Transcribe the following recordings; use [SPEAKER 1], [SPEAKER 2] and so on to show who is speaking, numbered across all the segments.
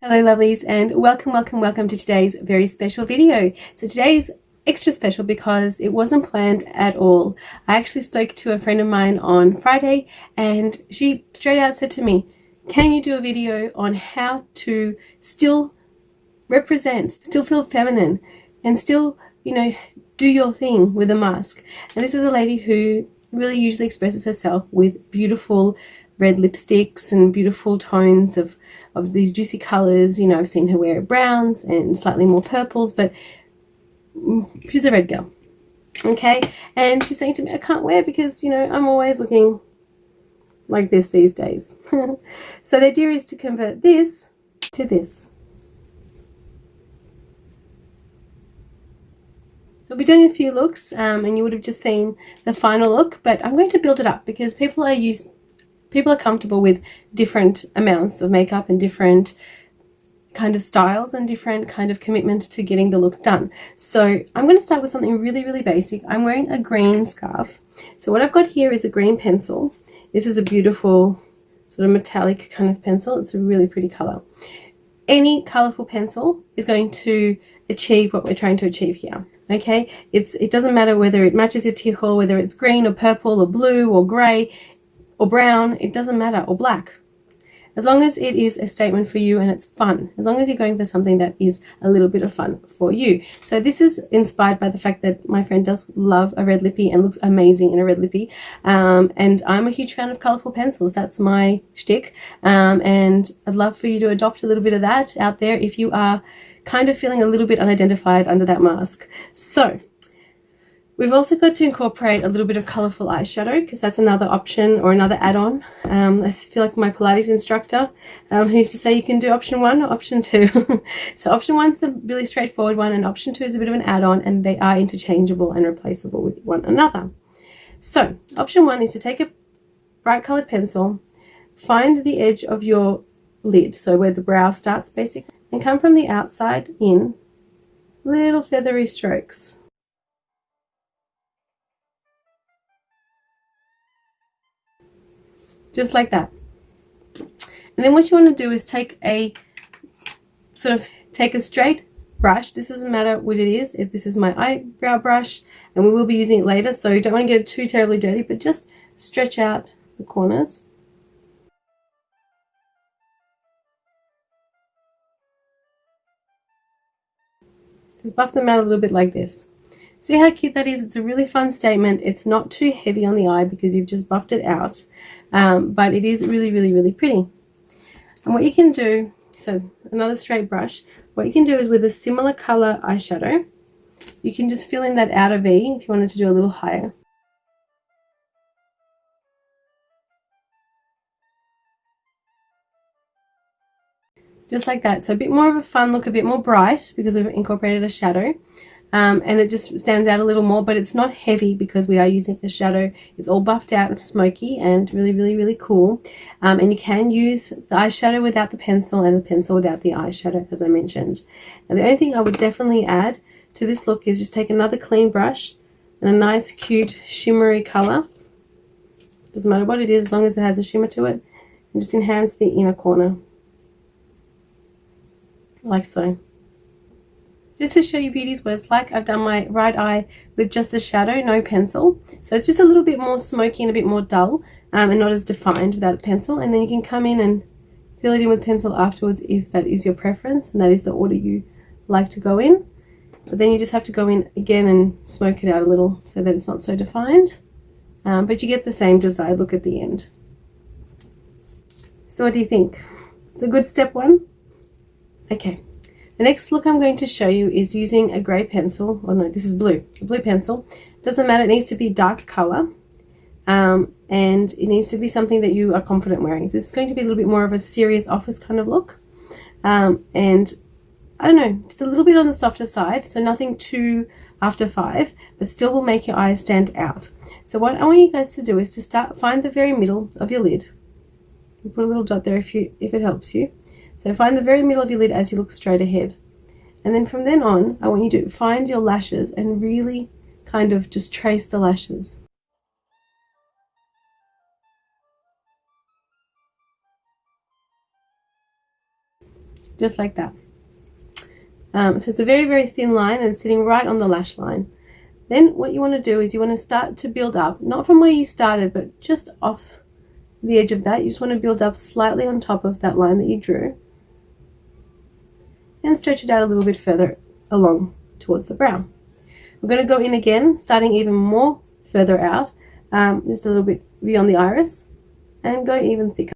[SPEAKER 1] Hello lovelies, and welcome to today's very special video. So today's extra special because it wasn't planned at all. I actually spoke to a friend of mine on Friday and she straight out said to me, can you do a video on how to still represent, still feel feminine and still, do your thing with a mask? And this is a lady who really usually expresses herself with beautiful red lipsticks and beautiful tones of these juicy colors. I've seen her wear browns and slightly more purples, but she's a red girl. Okay, and she's saying to me, I can't wear because I'm always looking like this these days. So the idea is to convert this to this. So we're doing a few looks, and you would have just seen the final look, but I'm going to build it up because people are comfortable with different amounts of makeup and different kind of styles and different kind of commitment to getting the look done. So I'm going to start with something really, really basic. I'm wearing a green scarf. So what I've got here is a green pencil. This is a beautiful sort of metallic kind of pencil. It's a really pretty color. Any colorful pencil is going to achieve what we're trying to achieve here. Okay, it doesn't matter whether it matches your teeth or whether it's green or purple or blue or gray or brown, it doesn't matter, or black. As long as it is a statement for you and it's fun, as long as you're going for something that is a little bit of fun for you. So this is inspired by the fact that my friend does love a red lippy and looks amazing in a red lippy, and I'm a huge fan of colorful pencils. That's my shtick, and I'd love for you to adopt a little bit of that out there if you are kind of feeling a little bit unidentified under that mask. So we've also got to incorporate a little bit of colorful eyeshadow because that's another option or another add-on. I feel like my Pilates instructor who used to say you can do option 1 or option 2. So option 1 is the really straightforward one, and option 2 is a bit of an add-on, and they are interchangeable and replaceable with one another. So option 1 is to take a bright colored pencil, find the edge of your lid, so where the brow starts basically, and come from the outside in little feathery strokes. Just like that. And then what you want to do is take a straight brush. This doesn't matter what it is. This is my eyebrow brush, and we will be using it later, so you don't want to get it too terribly dirty, but just stretch out the corners. Just buff them out a little bit like this. See how cute that is? It's a really fun statement. It's not too heavy on the eye because you've just buffed it out, but it is really, really, really pretty. And what you can do, so another straight brush, what you can do is with a similar color eyeshadow, you can just fill in that outer V if you wanted to do a little higher. Just like that. So a bit more of a fun look, a bit more bright because we've incorporated a shadow. And it just stands out a little more, but it's not heavy because we are using a shadow. It's all buffed out and smoky and really, really, really cool. And you can use the eyeshadow without the pencil and the pencil without the eyeshadow, as I mentioned. Now, the only thing I would definitely add to this look is just take another clean brush and a nice, cute, shimmery color. Doesn't matter what it is, as long as it has a shimmer to it. And just enhance the inner corner, like so. Just to show you beauties what it's like, I've done my right eye with just the shadow, no pencil. So it's just a little bit more smoky and a bit more dull, and not as defined without a pencil. And then you can come in and fill it in with pencil afterwards if that is your preference and that is the order you like to go in. But then you just have to go in again and smoke it out a little so that it's not so defined. But you get the same desired look at the end. So what do you think? It's a good step 1? Okay. The next look I'm going to show you is using a grey pencil. Oh no, this is blue. A blue pencil. Doesn't matter, it needs to be dark colour. And it needs to be something that you are confident wearing. This is going to be a little bit more of a serious office kind of look. And I don't know, just a little bit on the softer side, so nothing too after 5, but still will make your eyes stand out. So what I want you guys to do is to find the very middle of your lid. You put a little dot there if it helps you. So find the very middle of your lid as you look straight ahead. And then from then on, I want you to find your lashes and really kind of just trace the lashes. just like that. So it's a very, very thin line and sitting right on the lash line. Then what you want to do is you want to start to build up, not from where you started, but just off the edge of that. You just want to build up slightly on top of that line that you drew and stretch it out a little bit further along towards the brow. We're going to go in again, starting even more further out, just a little bit beyond the iris, and go even thicker.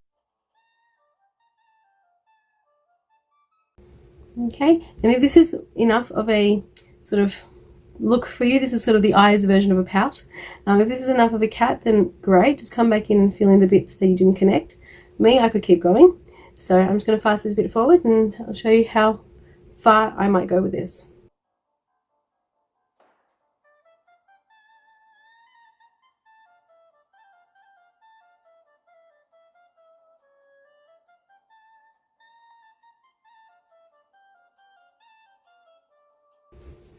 [SPEAKER 1] Okay, and if this is enough of a sort of look for you, this is sort of the eyes version of a pout. If this is enough of a cat, then great, just come back in and fill in the bits that you didn't connect. Me, I could keep going, so I'm just going to fast this bit forward and I'll show you how far I might go with this.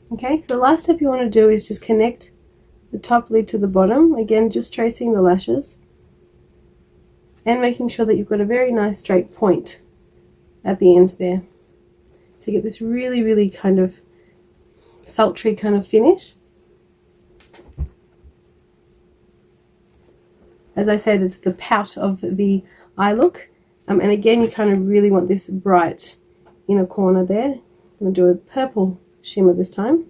[SPEAKER 1] Okay, so the last step you want to do is just connect the top lid to the bottom. Again, just tracing the lashes and making sure that you've got a very nice straight point at the end there. So you get this really, really kind of sultry kind of finish. As I said, it's the pout of the eye look. And again, you kind of really want this bright inner corner there. I'm going to do a purple shimmer this time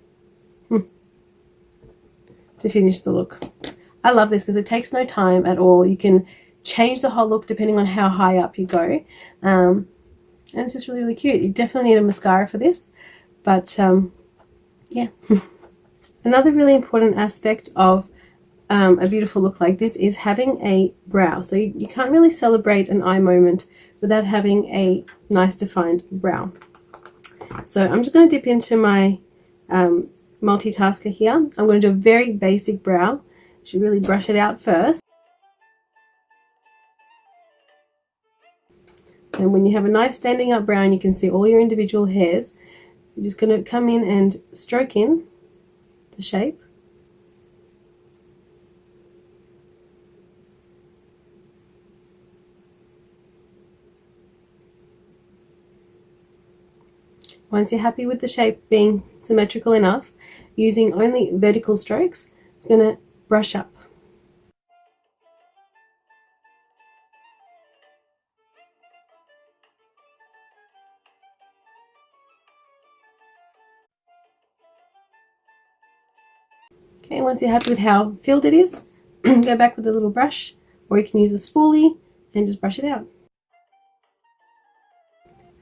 [SPEAKER 1] to finish the look. I love this because it takes no time at all. You can change the whole look depending on how high up you go, and it's just really, really cute. You definitely need a mascara for this, but yeah. Another really important aspect of a beautiful look like this is having a brow. So you can't really celebrate an eye moment without having a nice defined brow. So I'm just going to dip into my multitasker here. I'm going to do a very basic brow. Should really brush it out first. And when you have a nice standing up brow and you can see all your individual hairs, you're just going to come in and stroke in the shape. Once you're happy with the shape being symmetrical enough, using only vertical strokes, it's going to brush up. Okay, once you're happy with how filled it is, go back with a little brush, or you can use a spoolie and just brush it out.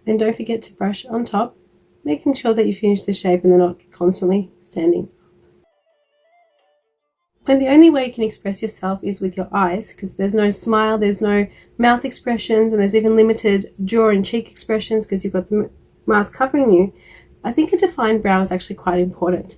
[SPEAKER 1] Then don't forget to brush on top, making sure that you finish the shape and they're not constantly standing. When the only way you can express yourself is with your eyes, because there's no smile, there's no mouth expressions, and there's even limited jaw and cheek expressions because you've got the mask covering you, I think a defined brow is actually quite important,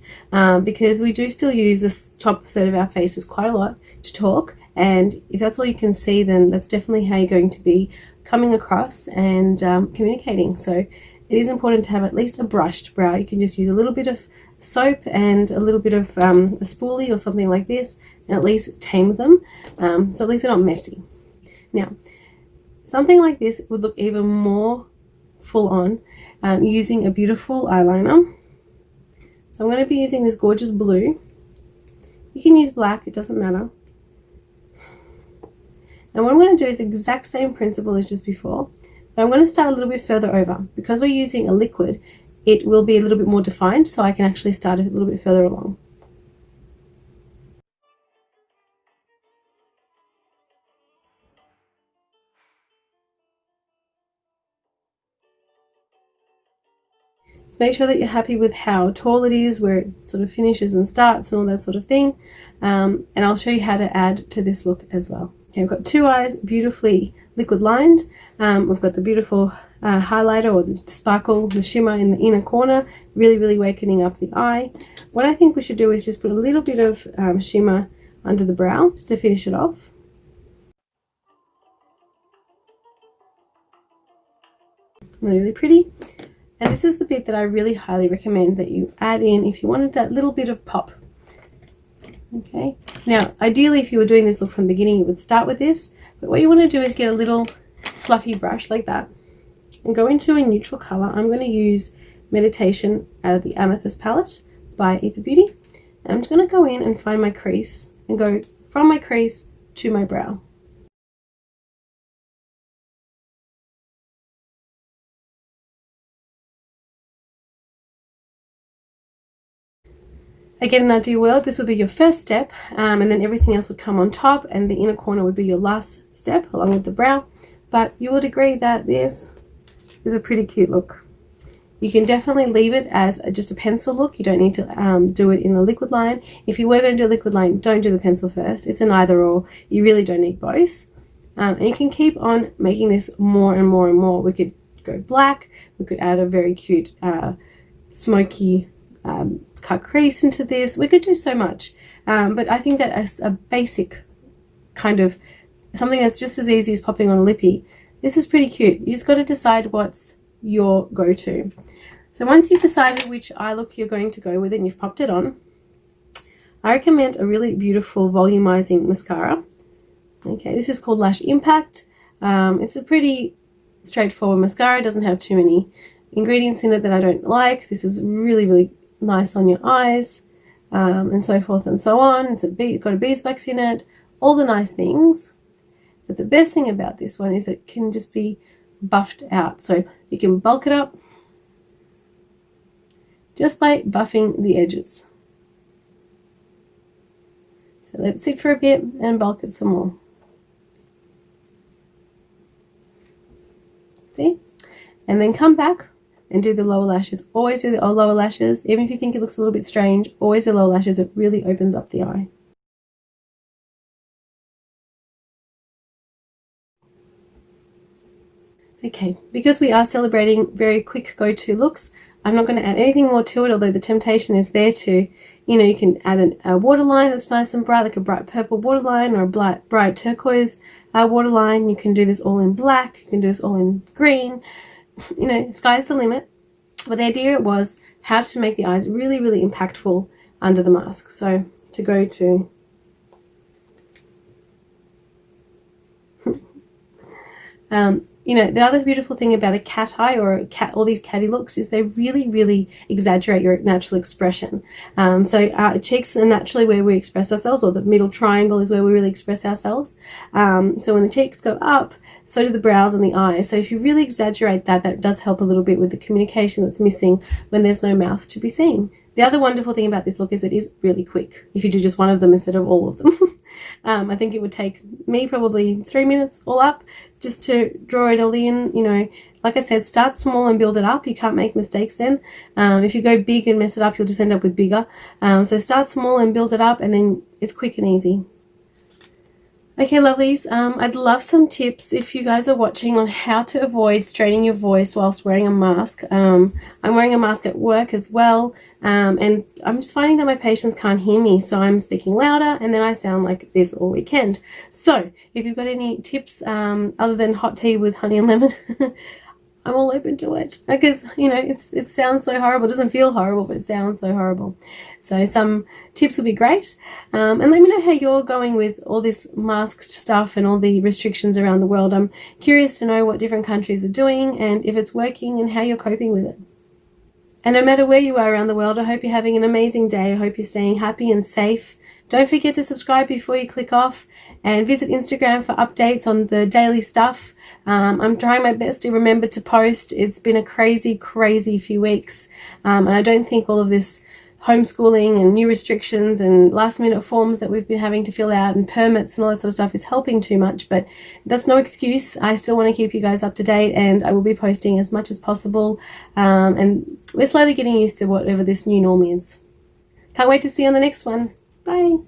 [SPEAKER 1] because we do still use this top third of our faces quite a lot to talk, and if that's all you can see, then that's definitely how you're going to be coming across and communicating. So it is important to have at least a brushed brow. You can just use a little bit of soap and a little bit of a spoolie or something like this, and at least tame them, so at least they're not messy. Now, something like this would look even more full on using a beautiful eyeliner. So I'm going to be using this gorgeous blue. You can use black, it doesn't matter. And what I'm going to do is the exact same principle as just before, but I'm going to start a little bit further over. Because we're using a liquid, it will be a little bit more defined, so I can actually start a little bit further along. So make sure that you're happy with how tall it is, where it sort of finishes and starts and all that sort of thing. And I'll show you how to add to this look as well. Okay, we've got two eyes beautifully liquid lined. We've got the beautiful highlighter or the sparkle, the shimmer in the inner corner, really, really wakening up the eye. What I think we should do is just put a little bit of shimmer under the brow just to finish it off. Really, really pretty. And this is the bit that I really highly recommend that you add in if you wanted that little bit of pop. Okay, now ideally if you were doing this look from the beginning, you would start with this, but what you want to do is get a little fluffy brush like that, and go into a neutral color. I'm going to use Meditation out of the Amethyst palette by Ether Beauty. And I'm just going to go in and find my crease and go from my crease to my brow. Again, in an ideal world, this would be your first step, and then everything else would come on top, and the inner corner would be your last step along with the brow. But you would agree that this is a pretty cute look. You can definitely leave it as just a pencil look. You don't need to do it in a liquid line. If you were going to do a liquid line, don't do the pencil first. It's an either or. You really don't need both. And you can keep on making this more and more and more. We could go black. We could add a very cute smoky cut crease into this. We could do so much. But I think that as a basic kind of something that's just as easy as popping on a lippy, this is pretty cute. You just got to decide what's your go-to. So once you've decided which eye look you're going to go with and you've popped it on, I recommend a really beautiful volumizing mascara. Okay, this is called Lash Impact. It's a pretty straightforward mascara. It doesn't have too many ingredients in it that I don't like. This is really, really nice on your eyes, and so forth and so on. It's got a beeswax in it, all the nice things. But the best thing about this one is it can just be buffed out. So you can bulk it up just by buffing the edges. So let it sit for a bit and bulk it some more. See? And then come back and do the lower lashes. Always do the lower lashes. Even if you think it looks a little bit strange, always do lower lashes. It really opens up the eye. Okay, because we are celebrating very quick go-to looks, I'm not going to add anything more to it, although the temptation is there to, you can add a waterline that's nice and bright, like a bright purple waterline or a bright turquoise waterline. You can do this all in black. You can do this all in green. Sky's the limit. But the idea was how to make the eyes really, really impactful under the mask. So to go to the other beautiful thing about a cat eye or all these catty looks is they really, really exaggerate your natural expression. So our cheeks are naturally where we express ourselves, or the middle triangle is where we really express ourselves. So when the cheeks go up, so do the brows and the eyes. So if you really exaggerate that, that does help a little bit with the communication that's missing when there's no mouth to be seen. The other wonderful thing about this look is it is really quick if you do just one of them instead of all of them. I think it would take me probably 3 minutes all up just to draw it all in. Like I said, start small and build it up. You can't make mistakes then. If you go big and mess it up, you'll just end up with bigger. So start small and build it up, and then it's quick and easy. Okay, lovelies, I'd love some tips if you guys are watching on how to avoid straining your voice whilst wearing a mask. I'm wearing a mask at work as well, and I'm just finding that my patients can't hear me, so I'm speaking louder, and then I sound like this all weekend. So if you've got any tips other than hot tea with honey and lemon, I'm all open to it, because it sounds so horrible. It doesn't feel horrible, but it sounds so horrible. So some tips would be great, and let me know how you're going with all this masked stuff and all the restrictions around the world. I'm curious to know what different countries are doing and if it's working and how you're coping with it. And no matter where you are around the world, I hope you're having an amazing day. I hope you're staying happy and safe. Don't forget to subscribe before you click off, and visit Instagram for updates on the daily stuff. I'm trying my best to remember to post. It's been a crazy, crazy few weeks, and I don't think all of this homeschooling and new restrictions and last minute forms that we've been having to fill out and permits and all that sort of stuff is helping too much, but that's no excuse. I still want to keep you guys up to date, and I will be posting as much as possible, and we're slowly getting used to whatever this new norm is. Can't wait to see you on the next one. Bye.